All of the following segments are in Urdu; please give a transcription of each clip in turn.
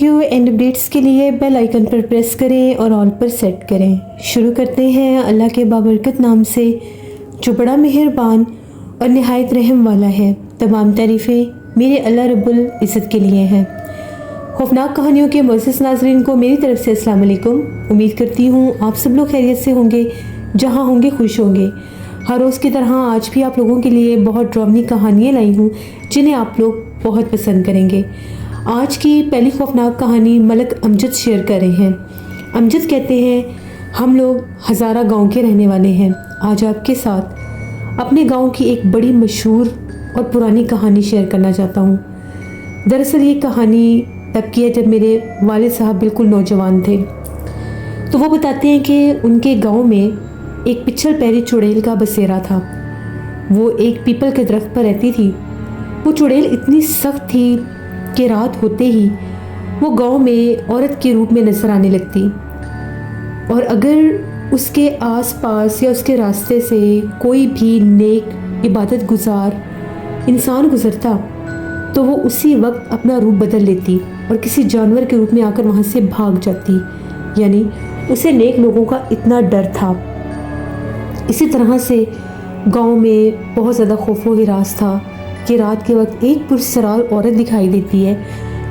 ویڈیو اینڈ اپڈیٹس کے لیے بیل آئیکن پر پریس کریں اور آل پر سیٹ کریں۔ شروع کرتے ہیں اللہ کے بابرکت نام سے جو بڑا مہربان اور نہایت رحم والا ہے۔ تمام تعریفیں میرے اللہ رب العزت کے لیے ہیں۔ خوفناک کہانیوں کے معزز ناظرین کو میری طرف سے السلام علیکم۔ امید کرتی ہوں آپ سب لوگ خیریت سے ہوں گے، جہاں ہوں گے خوش ہوں گے۔ ہر روز کی طرح آج بھی آپ لوگوں کے لیے بہت ڈرامنی کہانیاں لائی ہوں جنہیں آپ لوگ بہت پسند کریں گے۔ آج کی پہلی خوفناک کہانی ملک امجد شیئر کر رہے ہیں۔ امجد کہتے ہیں، ہم لوگ ہزارہ گاؤں کے رہنے والے ہیں۔ آج آپ کے ساتھ اپنے گاؤں کی ایک بڑی مشہور اور پرانی کہانی شیئر کرنا چاہتا ہوں۔ دراصل یہ کہانی تب کی ہے جب میرے والد صاحب بالکل نوجوان تھے۔ تو وہ بتاتے ہیں کہ ان کے گاؤں میں ایک پچھل پیری چڑیل کا بسیرا تھا۔ وہ ایک پیپل کے درخت پر رہتی تھی۔ وہ چڑیل اتنی سخت تھی کہ رات ہوتے ہی وہ گاؤں میں عورت کے روپ میں نظر آنے لگتی، اور اگر اس کے آس پاس یا اس کے راستے سے کوئی بھی نیک عبادت گزار انسان گزرتا تو وہ اسی وقت اپنا روپ بدل لیتی اور کسی جانور کے روپ میں آ کر وہاں سے بھاگ جاتی۔ یعنی اسے نیک لوگوں کا اتنا ڈر تھا۔ اسی طرح سے گاؤں میں بہت زیادہ خوف و ہراس تھا کہ رات کے وقت ایک پرسرار عورت دکھائی دیتی ہے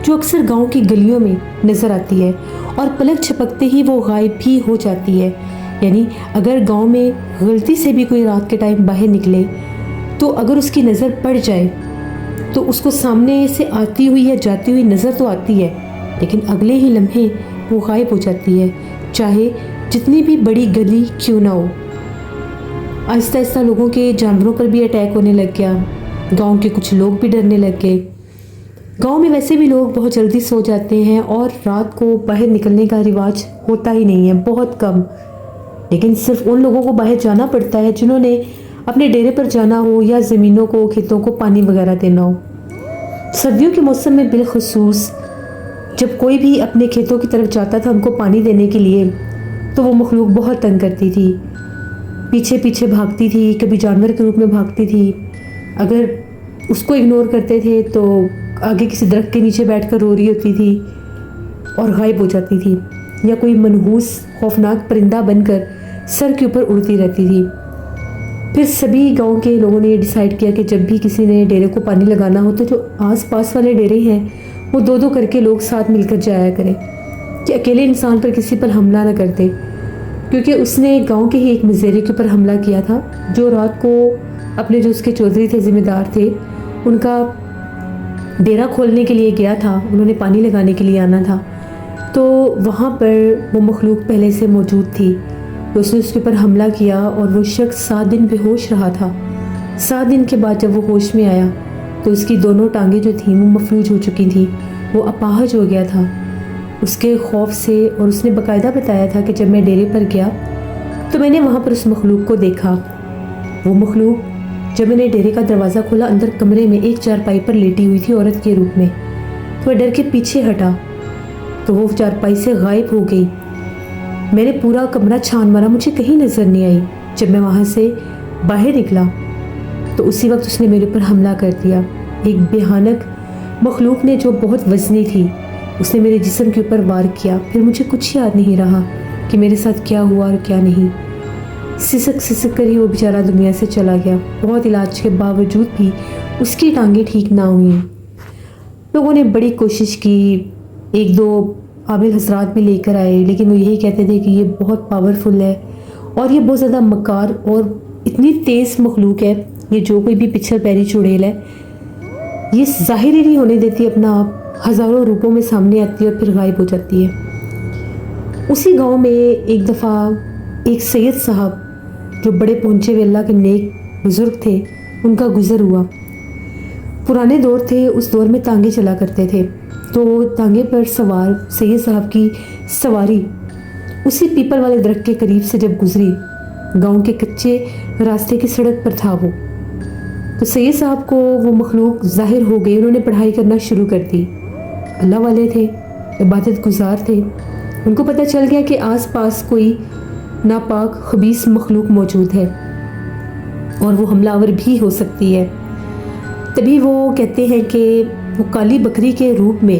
جو اکثر گاؤں کی گلیوں میں نظر آتی ہے اور پلک جھپکتے ہی وہ غائب بھی ہو جاتی ہے۔ یعنی اگر گاؤں میں غلطی سے بھی کوئی رات کے ٹائم باہر نکلے تو اگر اس کی نظر پڑ جائے تو اس کو سامنے سے آتی ہوئی یا جاتی ہوئی نظر تو آتی ہے، لیکن اگلے ہی لمحے وہ غائب ہو جاتی ہے، چاہے جتنی بھی بڑی گلی کیوں نہ ہو۔ آہستہ آہستہ لوگوں کے جانوروں پر بھی اٹیک ہونے لگ گیا۔ گاؤں کے کچھ لوگ بھی ڈرنے لگ گئے۔ گاؤں میں ویسے بھی لوگ بہت جلدی سو جاتے ہیں اور رات کو باہر نکلنے کا رواج ہوتا ہی نہیں ہے، بہت کم۔ لیکن صرف ان لوگوں کو باہر جانا پڑتا ہے جنہوں نے اپنے ڈیرے پر جانا ہو یا زمینوں کو، کھیتوں کو پانی وغیرہ دینا ہو۔ سردیوں کے موسم میں بالخصوص جب کوئی بھی اپنے کھیتوں کی طرف جاتا تھا ان کو پانی دینے کے لیے تو وہ مخلوق بہت تنگ کرتی تھی، پیچھے پیچھے بھاگتی تھی، کبھی جانور کے روپ میں بھاگتی تھی۔ اگر اس کو اگنور کرتے تھے تو آگے کسی درخت کے نیچے بیٹھ کر رو رہی ہوتی تھی اور غائب ہو جاتی تھی، یا کوئی منحوس خوفناک پرندہ بن کر سر کے اوپر اڑتی رہتی تھی۔ پھر سبھی گاؤں کے لوگوں نے یہ ڈیسائیڈ کیا کہ جب بھی کسی نے ڈیرے کو پانی لگانا ہو تو جو آس پاس والے ڈیرے ہیں وہ دو دو کر کے لوگ ساتھ مل کر جایا کریں، کہ اکیلے انسان پر کسی پر حملہ نہ کرتے، کیونکہ اس نے گاؤں کے ہی ایک مزیرے کے اوپر حملہ کیا تھا جو رات کو اپنے جو اس کے چودھری تھے، ذمہ دار تھے، ان کا ڈیرا کھولنے کے لیے گیا تھا، انہوں نے پانی لگانے کے لیے آنا تھا، تو وہاں پر وہ مخلوق پہلے سے موجود تھی، تو اس نے اس کے اوپر حملہ کیا اور وہ شخص 7 دن بے ہوش رہا تھا۔ 7 دن کے بعد جب وہ ہوش میں آیا تو اس کی دونوں ٹانگیں جو تھیں وہ مفلوج ہو چکی تھیں، وہ اپاہج ہو گیا تھا اس کے خوف سے۔ اور اس نے باقاعدہ بتایا تھا کہ جب میں ڈیرے پر گیا تو میں نے وہاں پر اس مخلوق کو دیکھا۔ وہ مخلوق جب میں نے ڈیرے کا دروازہ کھولا، اندر کمرے میں ایک چارپائی پر لیٹی ہوئی تھی عورت کے روپ میں۔ تو وہ ڈر کے پیچھے ہٹا تو وہ چارپائی سے غائب ہو گئی۔ میں نے پورا کمرہ چھان مارا، مجھے کہیں نظر نہیں آئی۔ جب میں وہاں سے باہر نکلا تو اسی وقت اس نے میرے پر حملہ کر دیا۔ ایک بھیانک مخلوق نے جو بہت وزنی تھی اس نے میرے جسم کے اوپر وار کیا۔ پھر مجھے کچھ یاد نہیں رہا کہ میرے ساتھ کیا ہوا اور کیا نہیں۔ سسک سسک کر ہی وہ بیچارہ دنیا سے چلا گیا۔ بہت علاج کے باوجود بھی اس کی ٹانگیں ٹھیک نہ ہوئیں۔ لوگوں نے بڑی کوشش کی، 1-2 عامل حضرات بھی لے کر آئے، لیکن وہ یہی کہتے تھے کہ یہ بہت پاورفل ہے اور یہ بہت زیادہ مکار اور اتنی تیز مخلوق ہے، یہ جو کوئی بھی پچھل پیری چڑیل ہے یہ ظاہر ہی نہیں ہونے دیتی اپنا آپ، ہزاروں روپوں میں سامنے آتی ہے اور پھر غائب ہو جاتی ہے۔ اسی گاؤں میں ایک دفعہ ایک سید صاحب جو بڑے پہنچے ہوئے اللہ کے نیک بزرگ تھے، ان کا گزر ہوا۔ پرانے دور تھے، اس دور میں تانگے چلا کرتے تھے، تو تانگے پر سوار سید صاحب کی سواری اسی پیپل والے درخت کے قریب سے جب گزری، گاؤں کے کچے راستے کی سڑک پر تھا وہ، تو سید صاحب کو وہ مخلوق ظاہر ہو گئی۔ انہوں نے پڑھائی کرنا شروع کر دی، اللہ والے تھے، عبادت گزار تھے، ان کو پتہ چل گیا کہ آس پاس کوئی ناپاک خبیث مخلوق موجود ہے اور وہ حملہ آور بھی ہو سکتی ہے۔ تبھی وہ کہتے ہیں کہ وہ کالی بکری کے روپ میں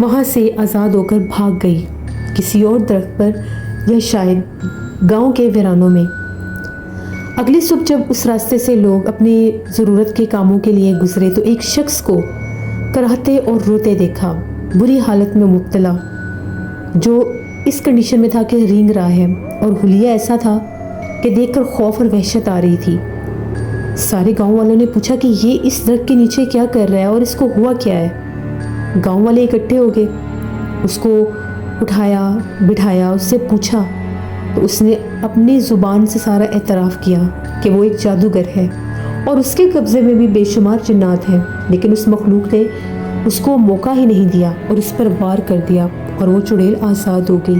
وہاں سے آزاد ہو کر بھاگ گئی کسی اور درخت پر یا شاید گاؤں کے ویرانوں میں۔ اگلی صبح جب اس راستے سے لوگ اپنی ضرورت کے کاموں کے لیے گزرے تو ایک شخص کو کراہتے اور روتے دیکھا، بری حالت میں مبتلا، جو اس کنڈیشن میں تھا کہ رینگ رہا ہے، اور حلیہ ایسا تھا کہ دیکھ کر خوف اور وحشت آ رہی تھی۔ سارے گاؤں والوں نے پوچھا کہ یہ اس درخت کے نیچے کیا کر رہا ہے اور اس کو ہوا کیا ہے۔ گاؤں والے اکٹھے ہو گئے، اس کو اٹھایا، بٹھایا، اس سے پوچھا تو اس نے اپنی زبان سے سارا اعتراف کیا کہ وہ ایک جادوگر ہے اور اس کے قبضے میں بھی بے شمار جنات ہیں، لیکن اس مخلوق نے اس کو موقع ہی نہیں دیا اور اس پر وار کر دیا اور وہ چڑیل آزاد ہو گئی۔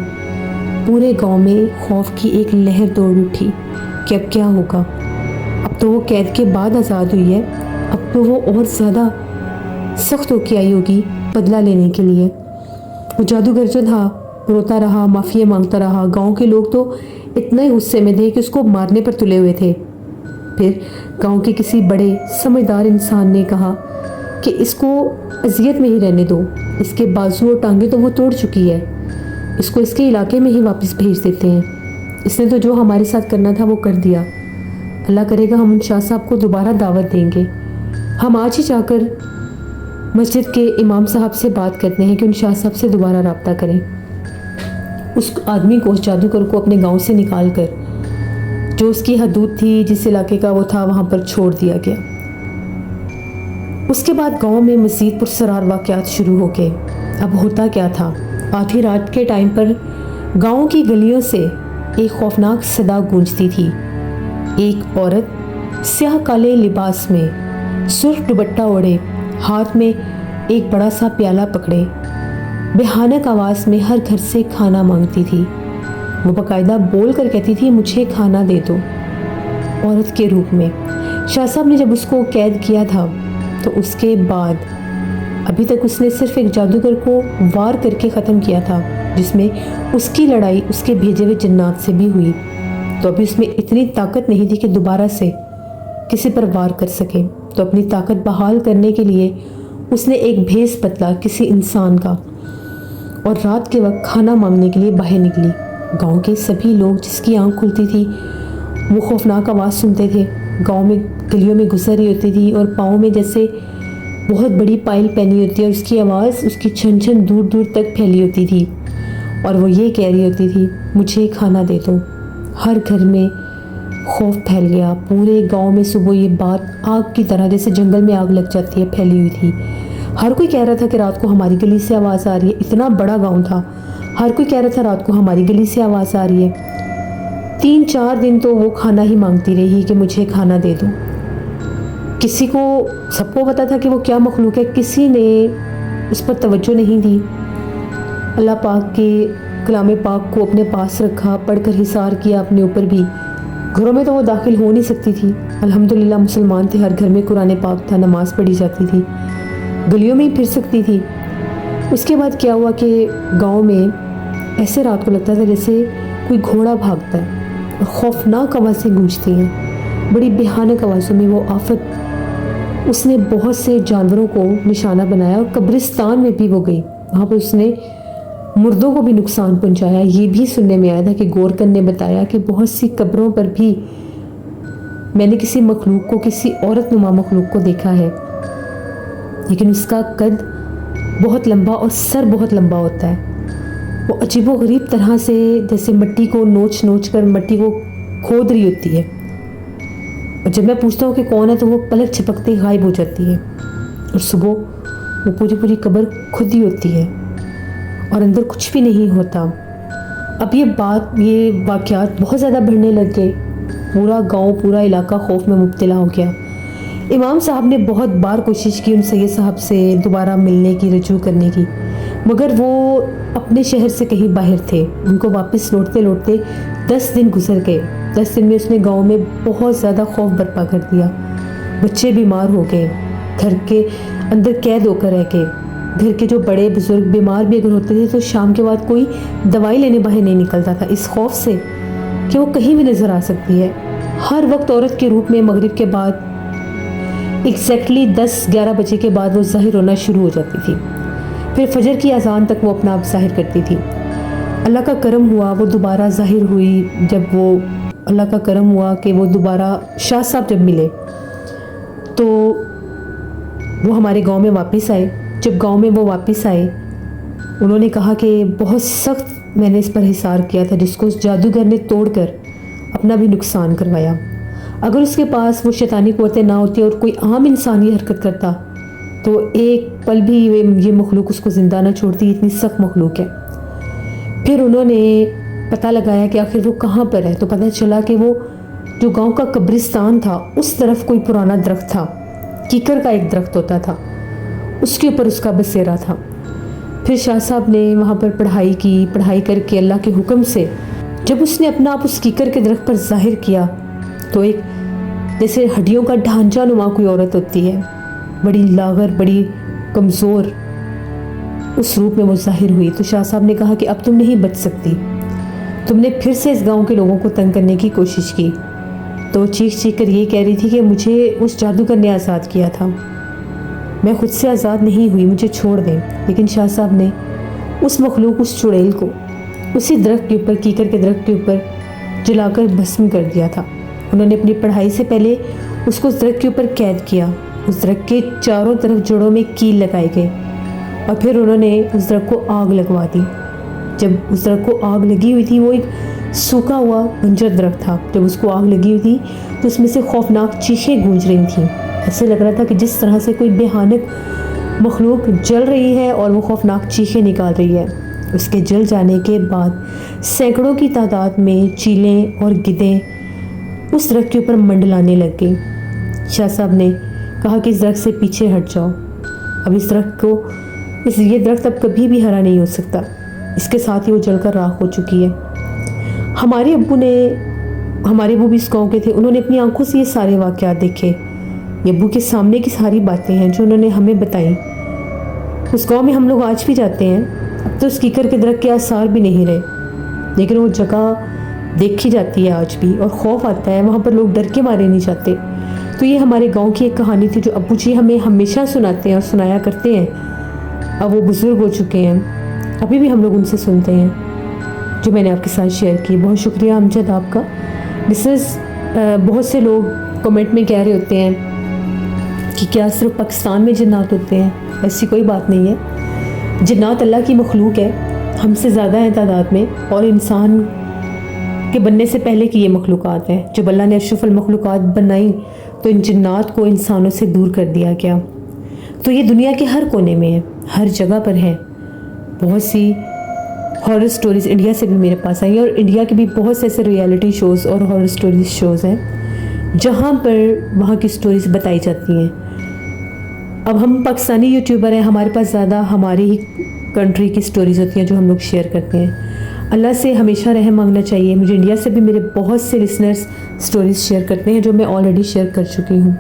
پورے گاؤں میں خوف کی ایک لہر دوڑ اٹھی کہ اب کیا ہوگا۔ اب تو وہ قید کے بعد آزاد ہوئی ہے، اب تو وہ اور زیادہ سخت ہو کے آئی ہوگی بدلہ لینے کے لیے۔ وہ جادوگر جو تھا روتا رہا، معافی مانگتا رہا۔ گاؤں کے لوگ تو اتنے غصے میں تھے کہ اس کو مارنے پر تلے ہوئے تھے۔ پھر گاؤں کے کسی بڑے سمجھدار انسان نے کہا کہ اس کو اذیت میں ہی رہنے دو، اس کے بازو اور ٹانگیں تو وہ توڑ چکی ہے، اس کو اس کے علاقے میں ہی واپس بھیج دیتے ہیں۔ اس نے تو جو ہمارے ساتھ کرنا تھا وہ کر دیا، اللہ کرے گا ہم ان شاہ صاحب کو دوبارہ دعوت دیں گے۔ ہم آج ہی جا کر مسجد کے امام صاحب سے بات کرتے ہیں کہ ان شاہ صاحب سے دوبارہ رابطہ کریں۔ اس آدمی کو، اس جادوگر کو اپنے گاؤں سے نکال کر جو اس کی حدود تھی، جس علاقے کا وہ تھا، وہاں پر چھوڑ دیا گیا۔ اس کے بعد گاؤں میں مزید پرسرار واقعات شروع ہو گئے۔ اب ہوتا کیا تھا، آدھی رات کے ٹائم پر گاؤں کی گلیوں سے ایک خوفناک صدا گونجتی تھی۔ ایک عورت سیاہ کالے لباس میں، سرخ دوپٹہ اوڑھے، ہاتھ میں ایک بڑا سا پیالہ پکڑے، بھیانک آواز میں ہر گھر سے کھانا مانگتی تھی۔ وہ باقاعدہ بول کر کہتی تھی مجھے کھانا دے دو، عورت کے روپ میں۔ شاہ صاحب نے جب اس کو قید کیا تھا تو اس کے بعد ابھی تک اس نے صرف ایک جادوگر کو وار کر کے ختم کیا تھا، جس میں اس کی لڑائی اس کے بھیجے ہوئے جنات سے بھی ہوئی، تو ابھی اس میں اتنی طاقت نہیں تھی کہ دوبارہ سے کسی پر وار کر سکے۔ تو اپنی طاقت بحال کرنے کے لیے اس نے ایک بھیس بدلا کسی انسان کا اور رات کے وقت کھانا مانگنے کے لیے باہر نکلی۔ گاؤں کے سبھی لوگ جس کی آنکھ کھلتی تھی وہ خوفناک آواز سنتے تھے، گاؤں میں گلیوں میں گزر رہی ہوتی تھی اور پاؤں میں جیسے بہت بڑی پائل پہنی ہوتی ہے اور اس کی آواز اس کی چھن چھن دور دور تک پھیلی ہوتی تھی اور وہ یہ کہہ رہی ہوتی تھی مجھے کھانا دے دو۔ ہر گھر میں خوف پھیل گیا، پورے گاؤں میں صبح یہ بات آگ کی طرح جیسے جنگل میں آگ لگ جاتی ہے پھیلی ہوئی تھی۔ ہر کوئی کہہ رہا تھا کہ رات کو ہماری گلی سے آواز آ رہی ہے، اتنا بڑا گاؤں تھا، ہر کوئی کہہ رہا تھا رات کو ہماری گلی سے آواز آ رہی ہے۔ 3-4 دن تو وہ کھانا ہی مانگتی رہی کہ مجھے کھانا دے دو۔ کسی کو، سب کو پتا تھا کہ وہ کیا مخلوق ہے، کسی نے اس پر توجہ نہیں دی۔ اللہ پاک کے کلام پاک کو اپنے پاس رکھا، پڑھ کر حصار کیا اپنے اوپر بھی۔ گھروں میں تو وہ داخل ہو نہیں سکتی تھی، الحمدللہ مسلمان تھے، ہر گھر میں قرآن پاک تھا، نماز پڑھی جاتی تھی، گلیوں میں ہی پھر سکتی تھی۔ اس کے بعد کیا ہوا کہ گاؤں میں ایسے رات کو لگتا تھا جیسے کوئی گھوڑا بھاگتا ہے اور خوفناک آوازیں گونجتی ہیں، بڑی بھیانک آوازوں میں وہ آفت۔ اس نے بہت سے جانوروں کو نشانہ بنایا اور قبرستان میں بھی وہ گئی، وہاں پہ اس نے مردوں کو بھی نقصان پہنچایا۔ یہ بھی سننے میں آیا تھا کہ گورکن نے بتایا کہ بہت سی قبروں پر بھی میں نے کسی مخلوق کو، کسی عورت نما مخلوق کو دیکھا ہے، لیکن اس کا قد بہت لمبا اور سر بہت لمبا ہوتا ہے۔ وہ عجیب و غریب طرح سے جیسے مٹی کو نوچ نوچ کر مٹی کو کھود رہی ہوتی ہے، اور جب میں پوچھتا ہوں کہ کون ہے تو وہ پلک جھپکتے غائب ہو جاتی ہے، اور صبح وہ پوری قبر کھدی ہوتی ہے اور اندر کچھ بھی نہیں ہوتا۔ اب یہ واقعات بہت زیادہ بڑھنے لگ گئے، پورا گاؤں، پورا علاقہ خوف میں مبتلا ہو گیا۔ امام صاحب نے بہت بار کوشش کی ان سید صاحب سے دوبارہ ملنے کی، رجوع کرنے کی، مگر وہ اپنے شہر سے کہیں باہر تھے۔ ان کو واپس لوٹتے لوٹتے 10 دن گزر گئے۔ 10 دن میں اس نے گاؤں میں بہت زیادہ خوف برپا کر دیا، بچے بیمار ہو گئے، گھر کے اندر قید ہو کر رہ گئے۔ گھر کے جو بڑے بزرگ بیمار بھی اگر ہوتے تھے تو شام کے بعد کوئی دوائی لینے باہر نہیں نکلتا تھا، اس خوف سے کہ وہ کہیں بھی نظر آ سکتی ہے۔ ہر وقت عورت کے روپ میں مغرب کے بعد ایگزیکٹلی 10-11 بجے کے بعد وہ ظاہر ہونا شروع ہو جاتی تھی۔ پھر فجر کی اذان تک وہ اپنا آپ ظاہر کرتی تھی۔ اللہ کا کرم ہوا وہ دوبارہ ظاہر ہوئی، جب وہ اللہ کا کرم ہوا کہ وہ دوبارہ شاہ صاحب جب ملے تو وہ ہمارے گاؤں میں واپس آئے۔ جب گاؤں میں وہ واپس آئے انہوں نے کہا کہ بہت سخت میں نے اس پر حصار کیا تھا، جس کو اس جادوگر نے توڑ کر اپنا بھی نقصان کروایا۔ اگر اس کے پاس وہ شیطانی قوتیں نہ ہوتی اور کوئی عام انسانی حرکت کرتا تو ایک پل بھی یہ مخلوق اس کو زندہ نہ چھوڑتی، اتنی سخت مخلوق ہے۔ پھر انہوں نے پتہ لگایا کہ آخر وہ کہاں پر ہے، تو پتہ چلا کہ وہ جو گاؤں کا قبرستان تھا اس طرف کوئی پرانا درخت تھا، کیکر کا ایک درخت ہوتا تھا، اس کے اوپر اس کا بسیرا تھا۔ پھر شاہ صاحب نے وہاں پر پڑھائی کی، پڑھائی کر کے اللہ کے حکم سے جب اس نے اپنا آپ اس کیکر کے درخت پر ظاہر کیا تو ایک جیسے ہڈیوں کا ڈھانچہ نما کوئی عورت ہوتی ہے، بڑی لاغر، بڑی کمزور، اس روپ میں وہ ظاہر ہوئی۔ تو شاہ صاحب نے کہا کہ اب تم نہیں بچ سکتی، تم نے پھر سے اس گاؤں کے لوگوں کو تنگ کرنے کی کوشش کی۔ تو چیخ کر یہ کہہ رہی تھی کہ مجھے اس جادوگر نے آزاد کیا تھا، میں خود سے آزاد نہیں ہوئی، مجھے چھوڑ دیں۔ لیکن شاہ صاحب نے اس مخلوق، اس چڑیل کو اسی درخت کے اوپر، کیکر کے درخت کے اوپر جلا کر بھسم کر دیا تھا۔ انہوں نے اپنی پڑھائی سے پہلے اس کو اس درخت کے اوپر قید کیا، اس درخت کے چاروں طرف جڑوں میں کیل لگائے گئے اور پھر انہوں نے اس درخت کو آگ لگوا دی۔ جب اس درخت کو آگ لگی ہوئی تھی، وہ ایک سوکھا ہوا بنجر درخت تھا، جب اس کو آگ لگی ہوئی تھی تو اس میں سے خوفناک چیخیں گونج رہی تھیں۔ ایسے لگ رہا تھا کہ جس طرح سے کوئی بھیانک مخلوق جل رہی ہے اور وہ خوفناک چیخیں نکال رہی ہے۔ اس کے جل جانے کے بعد سینکڑوں کی تعداد میں چیلیں اور گدھیں اس درخت کے اوپر منڈلانے لگ گئی۔ شاہ صاحب نے کہا کہ اس درخت سے پیچھے ہٹ جاؤ، اب اس درخت کو یہ درخت اب کبھی بھی ہرا نہیں ہو سکتا، اس کے ساتھ ہی وہ جل کر راکھ ہو چکی ہے۔ ہمارے ابو بھی اس گاؤں کے تھے، انہوں نے اپنی آنکھوں سے یہ سارے واقعات دیکھے، یہ ابو کے سامنے کی ساری باتیں ہیں جو انہوں نے ہمیں بتائیں۔ اس گاؤں میں ہم لوگ آج بھی جاتے ہیں، اب تو اس کیکر کے درخت کے آثار بھی نہیں رہے، لیکن وہ جگہ دیکھی جاتی ہے آج بھی اور خوف آتا ہے، وہاں پر لوگ ڈر کے مارے نہیں جاتے۔ تو یہ ہمارے گاؤں کی ایک کہانی تھی جو ابو جی ہمیں ہمیشہ سناتے ہیں اور سنایا کرتے ہیں۔ اب وہ بزرگ ہو چکے ہیں، ابھی بھی ہم لوگ ان سے سنتے ہیں، جو میں نے آپ کے ساتھ شیئر کی۔ بہت شکریہ امجد آپ کا۔ بہت سے لوگ کمنٹ میں کہہ رہے ہوتے ہیں کہ کیا صرف پاکستان میں جنات ہوتے ہیں؟ ایسی کوئی بات نہیں ہے، جنات اللہ کی مخلوق ہے، ہم سے زیادہ ہیں تعداد میں، اور انسان کے بننے سے پہلے کی یہ مخلوقات ہیں۔ جب اللہ نے اشرف المخلوقات بنائی تو ان جنات کو انسانوں سے دور کر دیا گیا۔ تو یہ دنیا کے ہر کونے میں ہے، ہر جگہ پر ہے۔ بہت سی ہارر سٹوریز انڈیا سے بھی میرے پاس آئی ہیں، اور انڈیا کے بھی بہت سے ایسے ریالٹی شوز اور ہارر سٹوریز شوز ہیں جہاں پر وہاں کی سٹوریز بتائی جاتی ہیں۔ اب ہم پاکستانی یوٹیوبر ہیں، ہمارے پاس زیادہ ہماری ہی کنٹری کی سٹوریز ہوتی ہیں جو ہم لوگ شیئر کرتے ہیں۔ اللہ سے ہمیشہ رحم مانگنا چاہیے۔ مجھے انڈیا سے بھی میرے بہت سے لسنرز سٹوریز شیئر کرتے ہیں جو میں آلریڈی شیئر کر چکی ہوں۔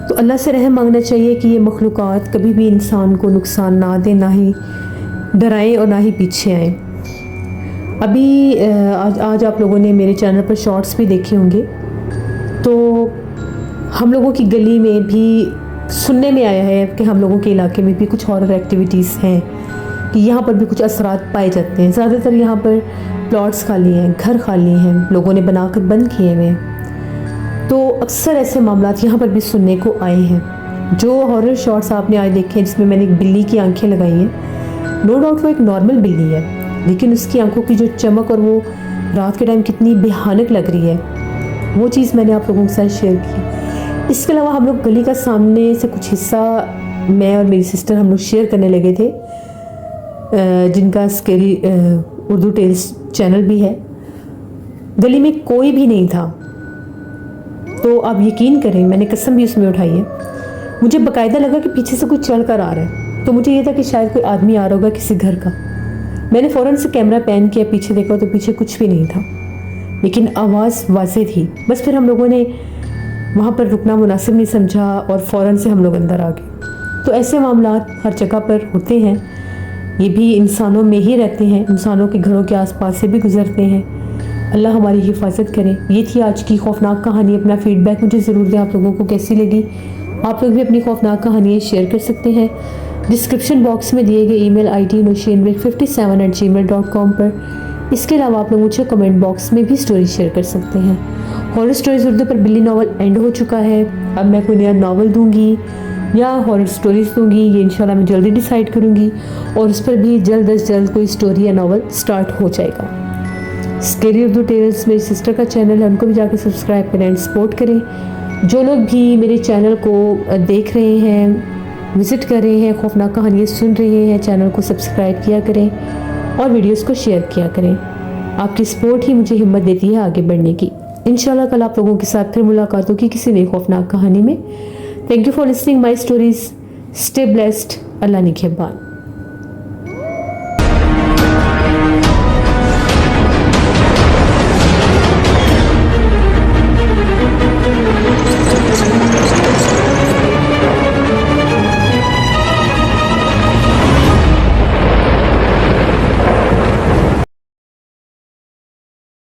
تو اللہ سے رحم مانگنا چاہیے کہ یہ مخلوقات کبھی بھی انسان کو نقصان نہ دیں، نہ ہی ڈرائیں اور نہ ہی پیچھے آئیں۔ ابھی آج آپ لوگوں نے میرے چینل پر شارٹس بھی دیکھے ہوں گے، تو ہم لوگوں کی گلی میں بھی سننے میں آیا ہے کہ ہم لوگوں کے علاقے میں بھی کچھ ہارر ایکٹیویٹیز ہیں، کہ یہاں پر بھی کچھ اثرات پائے جاتے ہیں۔ زیادہ تر یہاں پر پلاٹس خالی ہیں، گھر خالی ہیں، لوگوں نے بنا کر بند کیے ہوئے ہیں، تو اکثر ایسے معاملات یہاں پر بھی سننے کو آئے ہیں۔ جو ہارر شارٹس آپ نے آج دیکھے ہیں جس میں نے ایک بلی کی آنکھیں لگائی ہیں، نو ڈاؤٹ وہ ایک نارمل بلی ہے، لیکن اس کی آنکھوں کی جو چمک اور وہ رات کے ٹائم کتنی بھیانک لگ رہی ہے، وہ چیز میں نے آپ لوگوں کے ساتھ شیئر کی۔ اس کے علاوہ ہم لوگ گلی کا سامنے سے کچھ حصہ میں اور میری سسٹر ہم لوگ شیئر کرنے لگے تھے، جن کا اسکیری اردو ٹیلز چینل بھی ہے۔ گلی میں کوئی بھی نہیں تھا، تو آپ یقین کریں میں نے قسم بھی اس میں اٹھائی ہے، مجھے باقاعدہ لگا کہ پیچھے سے کوئی چل کر آ رہا ہے، تو مجھے یہ تھا کہ شاید کوئی آدمی آ رہا ہوگا کسی گھر کا۔ میں نے فوراً سے کیمرہ پین کیا، پیچھے دیکھا تو پیچھے کچھ بھی نہیں تھا، لیکن آواز واضح تھی۔ بس پھر ہم لوگوں نے وہاں پر رکنا مناسب نہیں سمجھا اور فوراً سے ہم لوگ اندر آ گئے۔ تو ایسے معاملات ہر جگہ پر ہوتے ہیں، یہ بھی انسانوں میں ہی رہتے ہیں، انسانوں کے گھروں کے آس پاس سے بھی گزرتے ہیں۔ اللہ ہماری حفاظت کرے۔ یہ تھی آج کی خوفناک کہانی۔ اپنا فیڈ بیک مجھے ضرور دیں، آپ لوگوں کو کیسی لگی۔ آپ لوگ بھی اپنی خوفناک کہانیاں شیئر کر سکتے ہیں ڈسکرپشن باکس میں دیے گئے ای میل آئی ڈی noshinbek57@gmail.com پر. اس کے علاوہ آپ لوگ مجھے کمنٹ باکس میں بھی اسٹوری شیئر کر سکتے ہیں. ہارر اسٹوریز اردو پر بلی ناول اینڈ ہو چکا ہے. اب میں کوئی نیا ناول دوں گی یا ہارر اسٹوریز دوں گی، یہ انشاءاللہ میں جلدی ڈیسائیڈ کروں گی، اور اس پر بھی جلد از جلد کوئی اسٹوری یا ناول سٹارٹ ہو جائے گا. اسکیری اردو ٹیلز میری سسٹر کا چینل ہے، ان کو بھی جا کے سبسکرائب کریں اینڈ سپورٹ کریں. جو لوگ بھی میرے چینل کو دیکھ رہے ہیں، وزٹ کر رہے ہیں، خوفناک کہانیاں سن رہے ہیں، چینل کو سبسکرائب کیا کریں اور ویڈیوز کو شیئر کیا کریں. آپ کی سپورٹ ہی مجھے ہمت دیتی ہے آگے بڑھنے کی. انشاءاللہ کل آپ لوگوں کے ساتھ پھر ملاقات ہوگی کسی نئی خوفناک کہانی میں. Thank you for listening my stories. Stay blessed. اللہ نگہبان.